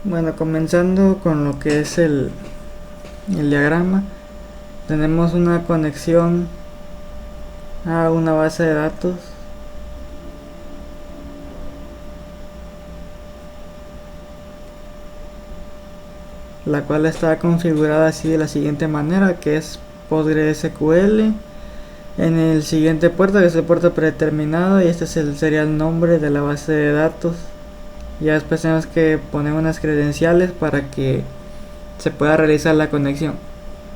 Bueno, comenzando con lo que es el diagrama, tenemos una conexión a una base de datos la cual está configurada así de la siguiente manera, que es PostgreSQL en el siguiente puerto, que es el puerto predeterminado, y este sería el nombre de la base de datos. Ya después tenemos que poner unas credenciales para que se pueda realizar la conexión.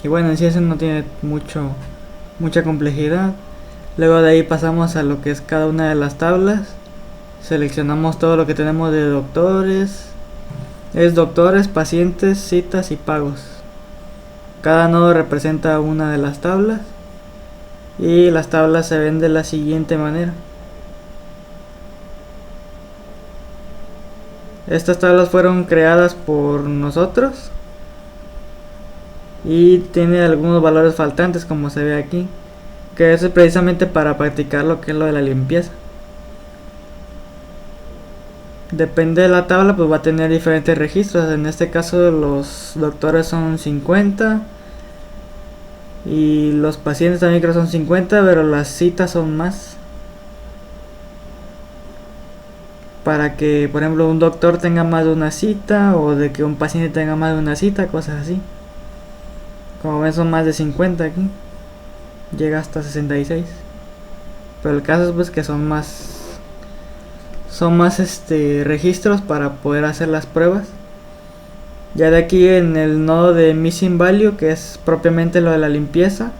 Y bueno, en sí eso no tiene mucha complejidad. Luego de ahí pasamos a lo que es cada una de las tablas. Seleccionamos todo lo que tenemos de doctores. Es doctores, pacientes, citas y pagos. Cada nodo representa una de las tablas. Y las tablas se ven de la siguiente manera. Estas tablas fueron creadas por nosotros. Y tiene algunos valores faltantes, como se ve aquí, que eso es precisamente para practicar lo que es lo de la limpieza. Depende de la tabla, pues va a tener diferentes registros. En este caso los doctores son 50 y los pacientes también creo son 50, pero las citas son más, para que por ejemplo un doctor tenga más de una cita, o de que un paciente tenga más de una cita, cosas así. Como ven, son más de 50 aquí, llega hasta 66, pero el caso es pues que son más registros para poder hacer las pruebas. Ya de aquí en el nodo de Missing Value, que es propiamente lo de la limpieza,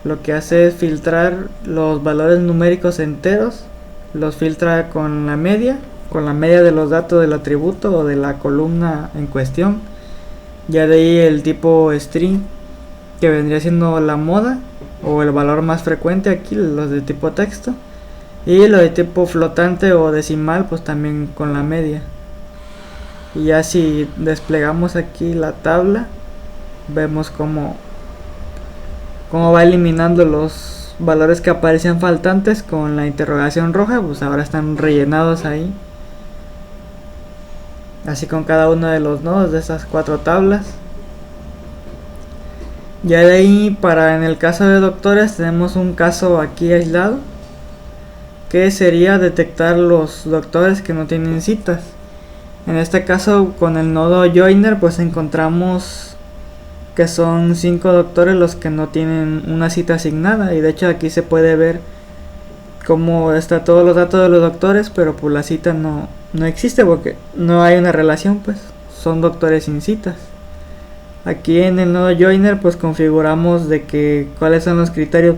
lo que hace es filtrar los valores numéricos enteros, los filtra con la media de los datos del atributo o de la columna en cuestión. Ya de ahí el tipo string, que vendría siendo la moda o el valor más frecuente aquí, los de tipo texto. Y lo de tipo flotante o decimal, pues también con la media. Y ya si desplegamos aquí la tabla, vemos cómo va eliminando los valores que aparecían faltantes con la interrogación roja, pues ahora están rellenados ahí. Así con cada uno de los nodos de esas 4 tablas. Ya de ahí, para en el caso de doctores, tenemos un caso aquí aislado, que sería detectar los doctores que no tienen citas. En este caso, con el nodo joiner, pues encontramos que son 5 doctores los que no tienen una cita asignada, y de hecho aquí se puede ver cómo está todos los datos de los doctores, pero pues la cita no existe porque no hay una relación, pues son doctores sin citas. Aquí en el nodo joiner pues configuramos de que cuáles son los criterios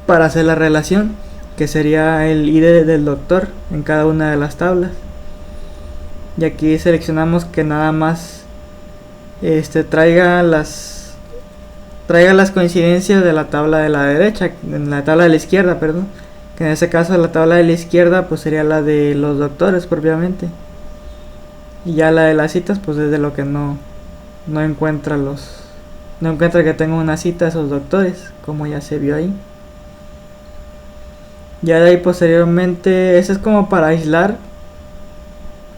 para hacer la relación, que sería el ID del doctor en cada una de las tablas. Y aquí seleccionamos que nada más traiga las coincidencias de la tabla de la derecha, en la tabla de la izquierda, perdón, que en ese caso la tabla de la izquierda pues sería la de los doctores propiamente, y ya la de las citas pues es de lo que no encuentra que tenga una cita esos doctores, como ya se vio ahí. Ya de ahí posteriormente, eso es como para aislar,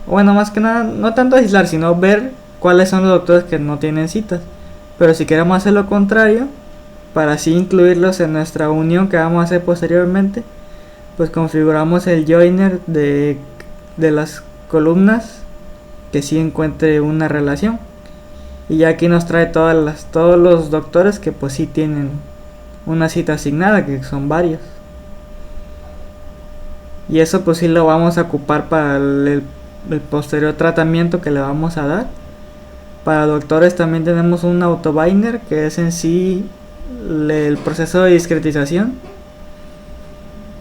bueno, más que nada no tanto aislar, sino ver cuáles son los doctores que no tienen citas. Pero si queremos hacer lo contrario, para así incluirlos en nuestra unión que vamos a hacer posteriormente, pues configuramos el joiner de las columnas que sí encuentre una relación. Y ya aquí nos trae todos los doctores que pues sí tienen una cita asignada, que son varios. Y eso pues sí lo vamos a ocupar para el posterior tratamiento que le vamos a dar. Para doctores también tenemos un autobinder, que es en sí el proceso de discretización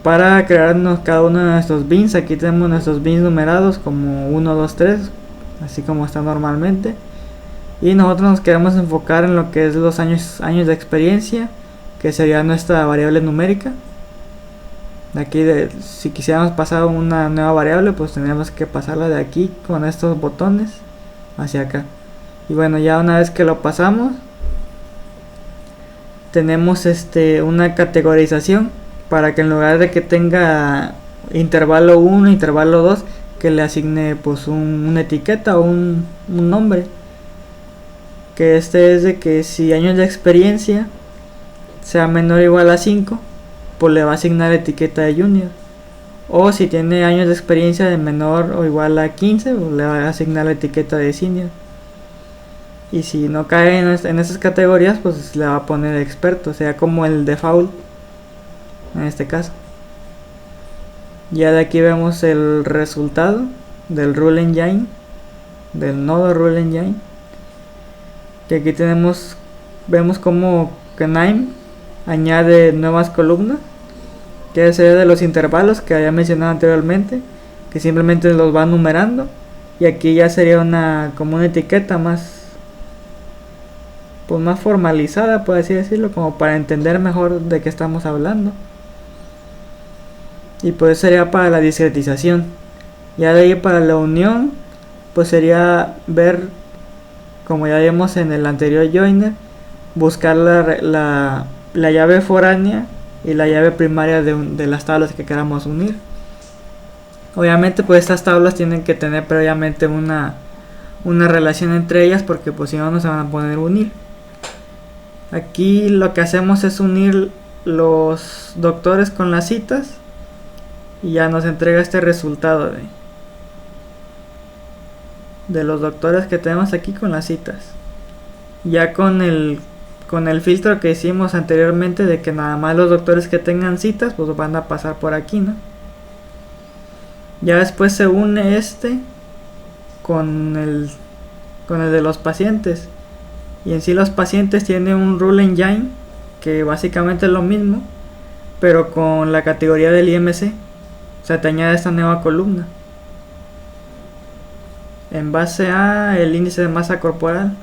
para crearnos cada uno de nuestros bins. Aquí tenemos nuestros bins numerados como 1, 2, 3, así como está normalmente. Y nosotros nos queremos enfocar en lo que es los años de experiencia, que sería nuestra variable numérica. Aquí si quisiéramos pasar una nueva variable, pues tendríamos que pasarla de aquí con estos botones hacia acá. Y bueno, ya una vez que lo pasamos, tenemos una categorización para que en lugar de que tenga intervalo 1, intervalo 2, que le asigne pues una etiqueta o un nombre, que es de que si años de experiencia sea menor o igual a 5, pues le va a asignar etiqueta de junior. O si tiene años de experiencia de menor o igual a 15, pues le va a asignar la etiqueta de senior. Y si no cae en esas categorías, pues le va a poner experto, o sea, como el default en este caso. Ya de aquí vemos el resultado del Rule Engine, del nodo Rule Engine. Que aquí vemos como Knime añade nuevas columnas, que sería de los intervalos que había mencionado anteriormente, que simplemente los va numerando. Y aquí ya sería como una etiqueta más, pues más formalizada, por así decirlo, como para entender mejor de qué estamos hablando. Y pues sería para la discretización. Ya de ahí para la unión, pues sería ver, como ya vimos en el anterior joiner, buscar la llave foránea y la llave primaria de las tablas que queramos unir. Obviamente pues estas tablas tienen que tener previamente una relación entre ellas, porque pues si no, no se van a poder unir. Aquí lo que hacemos es unir los doctores con las citas y ya nos entrega este resultado de los doctores que tenemos aquí con las citas. Ya con el filtro que hicimos anteriormente de que nada más los doctores que tengan citas pues van a pasar por aquí, ¿no? Ya después se une con el de los pacientes. Y en sí los pacientes tienen un Rule Engine que básicamente es lo mismo, pero con la categoría del IMC. O sea, te añade esta nueva columna en base a el índice de masa corporal.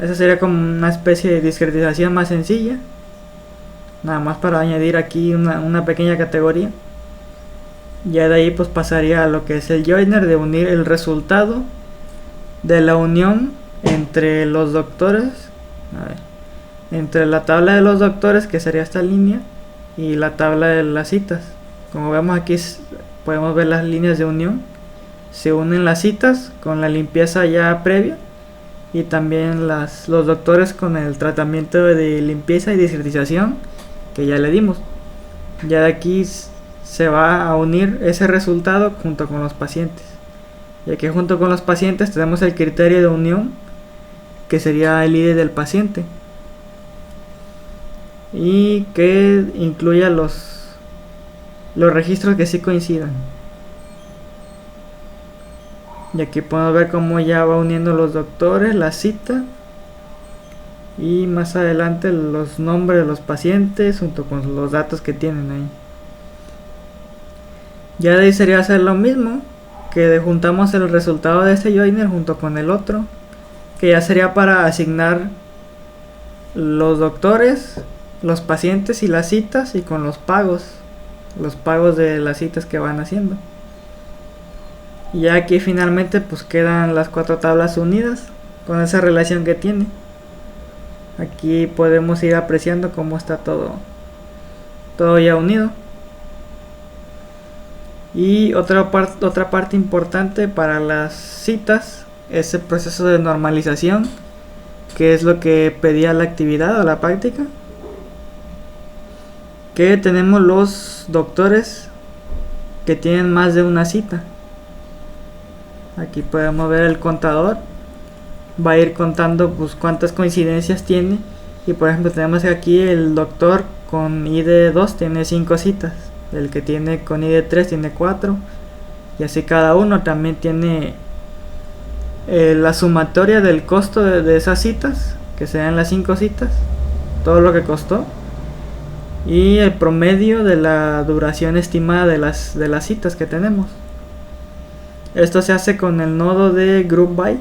Esa sería como una especie de discretización más sencilla, nada más para añadir aquí una pequeña categoría. Ya de ahí pues pasaría a lo que es el joiner, de unir el resultado de la unión entre los doctores, entre la tabla de los doctores, que sería esta línea, y la tabla de las citas. Como vemos aquí podemos ver las líneas de unión. Se unen las citas con la limpieza ya previa, y también los doctores con el tratamiento de limpieza y discretización que ya le dimos. Ya de aquí se va a unir ese resultado junto con los pacientes, ya que junto con los pacientes tenemos el criterio de unión, que sería el ID del paciente, y que incluya los registros que sí coincidan. Y aquí podemos ver cómo ya va uniendo los doctores, la cita, y más adelante los nombres de los pacientes junto con los datos que tienen ahí. Ya de ahí sería hacer lo mismo, que juntamos el resultado de este joiner junto con el otro, que ya sería para asignar los doctores, los pacientes y las citas, y con los pagos de las citas que van haciendo. Y ya aquí finalmente pues quedan las 4 tablas unidas con esa relación que tiene. Aquí podemos ir apreciando cómo está todo ya unido. Y otra parte importante para las citas es el proceso de normalización, que es lo que pedía la actividad o la práctica. Que tenemos los doctores que tienen más de una cita. Aquí podemos ver el contador, va a ir contando pues cuántas coincidencias tiene. Y por ejemplo tenemos aquí el doctor con ID 2 tiene 5 citas, el que tiene con ID 3 tiene 4, y así cada uno también tiene la sumatoria del costo de esas citas, que sean las 5 citas, todo lo que costó, y el promedio de la duración estimada de las citas que tenemos. Esto se hace con el nodo de group by.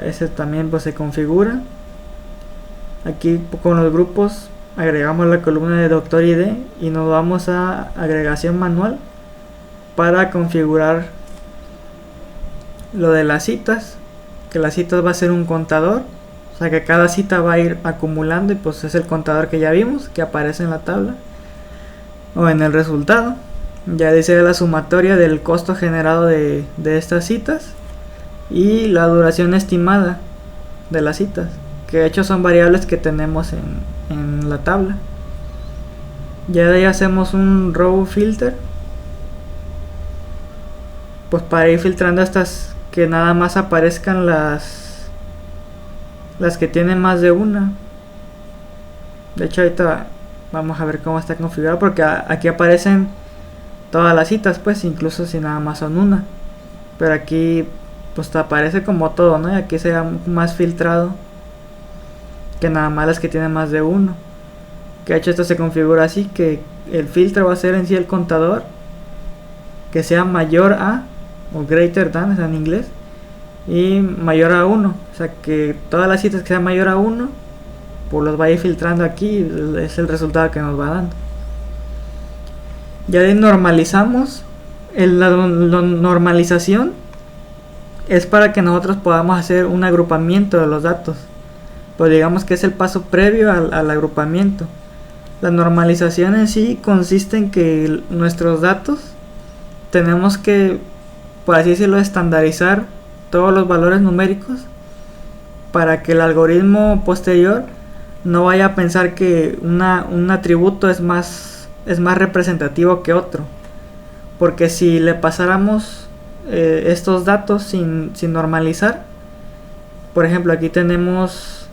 Ese también pues se configura. Aquí con los grupos agregamos la columna de doctor ID y nos vamos a agregación manual para configurar lo de las citas, que las citas va a ser un contador, o sea que cada cita va a ir acumulando, y pues es el contador que ya vimos que aparece en la tabla o en el resultado. Ya dice la sumatoria del costo generado de estas citas y la duración estimada de las citas, que de hecho son variables que tenemos en la tabla. Ya de ahí hacemos un row filter, pues para ir filtrando estas, que nada más aparezcan las que tienen más de una. De hecho ahorita vamos a ver cómo está configurado, porque aquí aparecen todas las citas, pues incluso si nada más son una, pero aquí pues te aparece como todo, ¿no? Y aquí será más filtrado que nada más las que tienen más de uno. Que de hecho esto se configura así, que el filtro va a ser en sí el contador que sea mayor a, o greater than, es en inglés, y mayor a 1, o sea que todas las citas que sean mayor a 1 pues los va a ir filtrando aquí, es el resultado que nos va dando. Ya de normalizamos, la normalización es para que nosotros podamos hacer un agrupamiento de los datos, pues digamos que es el paso previo al agrupamiento. La normalización en sí consiste en que nuestros datos tenemos que, por así decirlo, estandarizar todos los valores numéricos para que el algoritmo posterior no vaya a pensar que un atributo es más representativo que otro, porque si le pasáramos estos datos sin normalizar, por ejemplo aquí tenemos,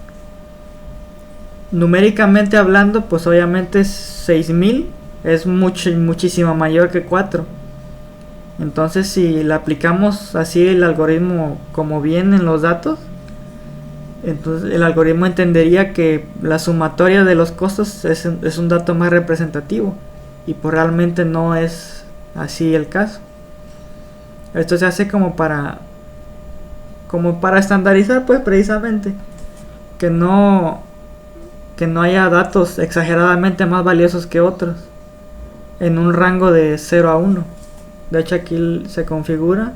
numéricamente hablando, pues obviamente 6000 es muchísimo mayor que 4. Entonces si le aplicamos así el algoritmo como vienen los datos, entonces el algoritmo entendería que la sumatoria de los costos es un dato más representativo, y pues realmente no es así el caso. Esto se hace como para estandarizar, pues precisamente que no haya datos exageradamente más valiosos que otros en un rango de 0 a 1. De hecho aquí se configura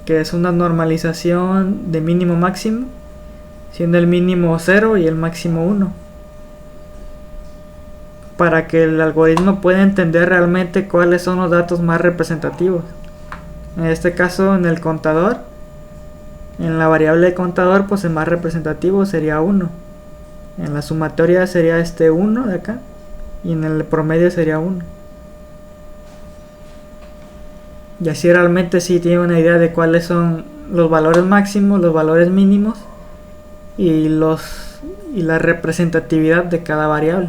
que es una normalización de mínimo máximo, siendo el mínimo 0 y el máximo 1, para que el algoritmo pueda entender realmente cuáles son los datos más representativos. En este caso, en el contador, en la variable de contador, pues el más representativo sería 1. En la sumatoria sería este 1 de acá, y en el promedio sería 1. Y así realmente sí tiene una idea de cuáles son los valores máximos, los valores mínimos y la representatividad de cada variable.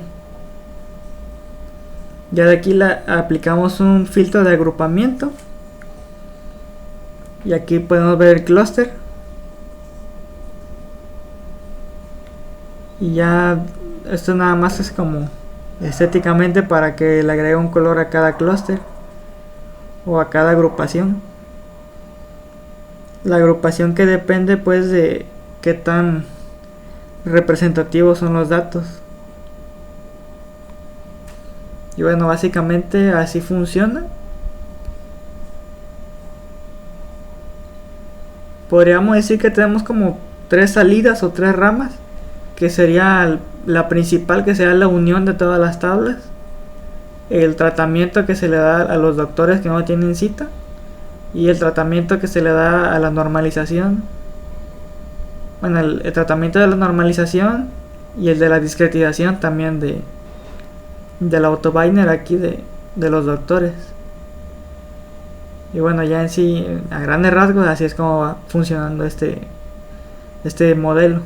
Ya de aquí aplicamos un filtro de agrupamiento, y aquí podemos ver el clúster, y ya esto nada más es como estéticamente para que le agregue un color a cada clúster o a cada agrupación. La agrupación que depende pues de qué tan representativos son los datos. Y bueno, básicamente así funciona. Podríamos decir que tenemos como 3 salidas o 3 ramas, que sería la principal, que sería la unión de todas las tablas, el tratamiento que se le da a los doctores que no tienen cita, y el tratamiento que se le da a la normalización. Bueno, el tratamiento de la normalización y el de la discretización también del autobiner aquí de los doctores. Y bueno, ya en sí, a grandes rasgos, así es como va funcionando este modelo.